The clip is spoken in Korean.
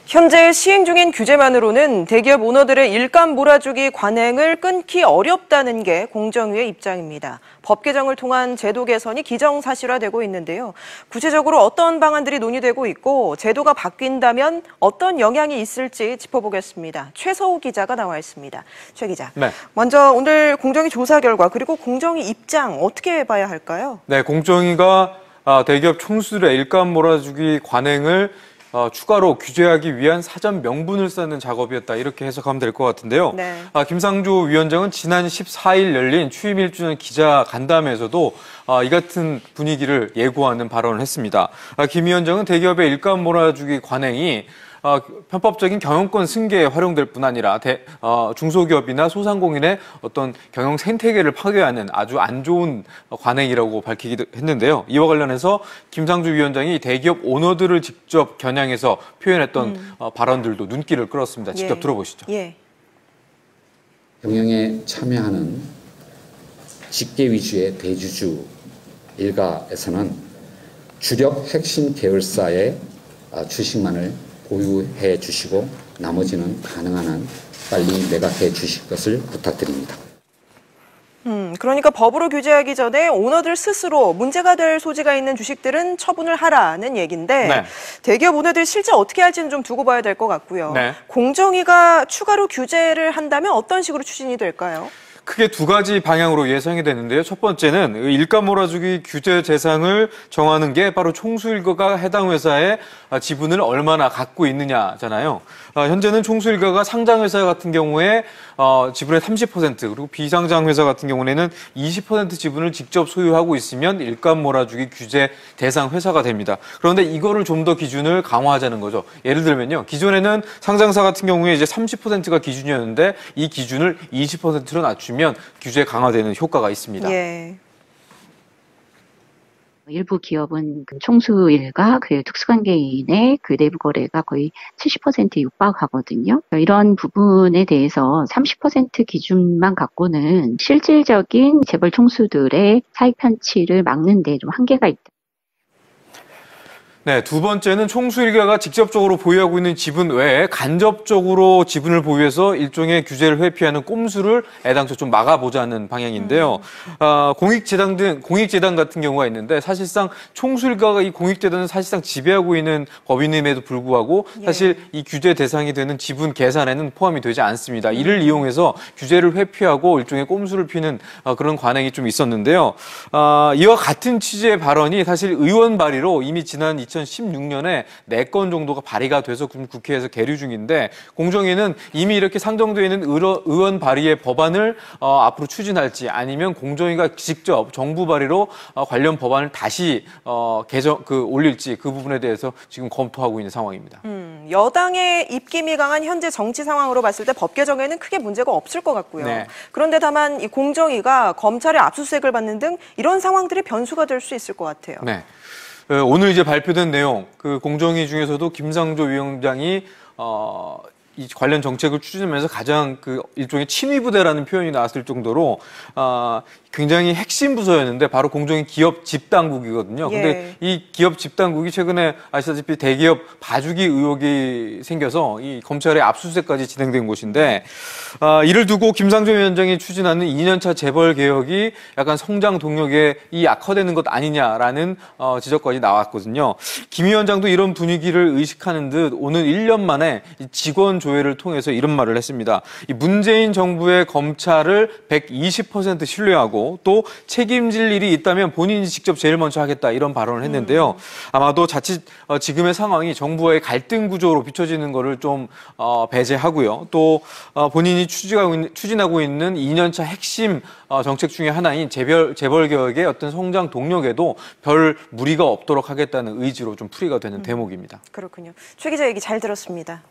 현재 시행 중인 규제만으로는 대기업 오너들의 일감 몰아주기 관행을 끊기 어렵다는 게 공정위의 입장입니다. 법 개정을 통한 제도 개선이 기정사실화되고 있는데요. 구체적으로 어떤 방안들이 논의되고 있고 제도가 바뀐다면 어떤 영향이 있을지 짚어보겠습니다. 최서우 기자가 나와 있습니다. 최 기자, 네. 먼저 오늘 공정위 조사 결과 그리고 공정위 입장 어떻게 봐야 할까요? 네, 공정위가 대기업 총수들의 일감 몰아주기 관행을 추가로 규제하기 위한 사전 명분을 쌓는 작업이었다, 이렇게 해석하면 될 것 같은데요. 네. 김상조 위원장은 지난 14일 열린 취임 1주년 기자 간담회에서도 이 같은 분위기를 예고하는 발언을 했습니다. 김 위원장은 대기업의 일감 몰아주기 관행이 편법적인 경영권 승계에 활용될 뿐 아니라 중소기업이나 소상공인의 어떤 경영 생태계를 파괴하는 아주 안 좋은 관행이라고 밝히기도 했는데요. 이와 관련해서 김상조 위원장이 대기업 오너들을 직접 겨냥해서 표현했던 발언들도 눈길을 끌었습니다. 직접 들어보시죠. 예. 경영에 참여하는 직계 위주의 대주주 일가에서는 주력 핵심 계열사의 주식만을 보유해 주시고 나머지는 가능한 한 빨리 매각해 주실 것을 부탁드립니다. 그러니까 법으로 규제하기 전에 오너들 스스로 문제가 될 소지가 있는 주식들은 처분을 하라는 얘기인데, 네. 대기업 오너들 실제 어떻게 할지는 좀 두고 봐야 될 것 같고요. 네. 공정위가 추가로 규제를 한다면 어떤 식으로 추진이 될까요? 크게 두 가지 방향으로 예상이 되는데요. 첫 번째는 일감 몰아주기 규제 대상을 정하는 게 바로 총수일가가 해당 회사의 지분을 얼마나 갖고 있느냐잖아요. 현재는 총수일가가 상장회사 같은 경우에 지분의 30% 그리고 비상장 회사 같은 경우에는 20% 지분을 직접 소유하고 있으면 일감 몰아주기 규제 대상 회사가 됩니다. 그런데 이거를 좀 더 기준을 강화하자는 거죠. 예를 들면요, 기존에는 상장사 같은 경우에 이제 30%가 기준이었는데 이 기준을 20%로 낮추면 규제 강화되는 효과가 있습니다. 예. 일부 기업은 총수일가, 특수관계인의 내부 거래가 거의 70%에 육박하거든요. 이런 부분에 대해서 30% 기준만 갖고는 실질적인 재벌 총수들의 사익 편취를 막는 데 좀 한계가 있다. 네, 두 번째는 총수일가가 직접적으로 보유하고 있는 지분 외에 간접적으로 지분을 보유해서 일종의 규제를 회피하는 꼼수를 애당초 좀 막아보자는 방향인데요. 공익재단 같은 경우가 있는데 사실상 총수일가가 이 공익재단을 사실상 지배하고 있는 법인임에도 불구하고 사실 이 규제 대상이 되는 지분 계산에는 포함이 되지 않습니다. 이를 이용해서 규제를 회피하고 일종의 꼼수를 피는 그런 관행이 좀 있었는데요. 이와 같은 취지의 발언이 사실 의원 발의로 이미 지난 2016년에 4건 정도가 발의가 돼서 국회에서 계류 중인데, 공정위는 이미 이렇게 상정되어 있는 의원 발의의 법안을 앞으로 추진할지 아니면 공정위가 직접 정부 발의로 관련 법안을 다시 올릴지 그 부분에 대해서 지금 검토하고 있는 상황입니다. 여당의 입김이 강한 현재 정치 상황으로 봤을 때 법 개정에는 크게 문제가 없을 것 같고요. 네. 그런데 다만 이 공정위가 검찰의 압수수색을 받는 등 이런 상황들이 변수가 될 수 있을 것 같아요. 네. 오늘 이제 발표된 내용, 공정위 중에서도 김상조 위원장이 이 관련 정책을 추진하면서 가장 일종의 친위부대라는 표현이 나왔을 정도로 굉장히 핵심 부서였는데 바로 공정위 기업 집당국이거든요. 근데 이 기업 집당국이 최근에 아시다시피 대기업 봐주기 의혹이 생겨서 이 검찰의 압수수색까지 진행된 곳인데, 이를 두고 김상조 위원장이 추진하는 2년차 재벌 개혁이 약간 성장 동력에 악화되는 것 아니냐라는 지적까지 나왔거든요. 김 위원장도 이런 분위기를 의식하는 듯 오늘 1년 만에 직원 조회를 통해서 이런 말을 했습니다. 이 문재인 정부의 검찰을 120% 신뢰하고 또 책임질 일이 있다면 본인이 직접 제일 먼저 하겠다, 이런 발언을 했는데요. 아마도 자칫 지금의 상황이 정부와의 갈등 구조로 비춰지는 것을 좀 배제하고요. 또 본인이 추진하고 있는 2년차 핵심 정책 중에 하나인 재벌 개혁의 어떤 성장 동력에도 별 무리가 없도록 하겠다는 의지로 좀 풀이가 되는 대목입니다. 그렇군요. 최 기자 얘기 잘 들었습니다.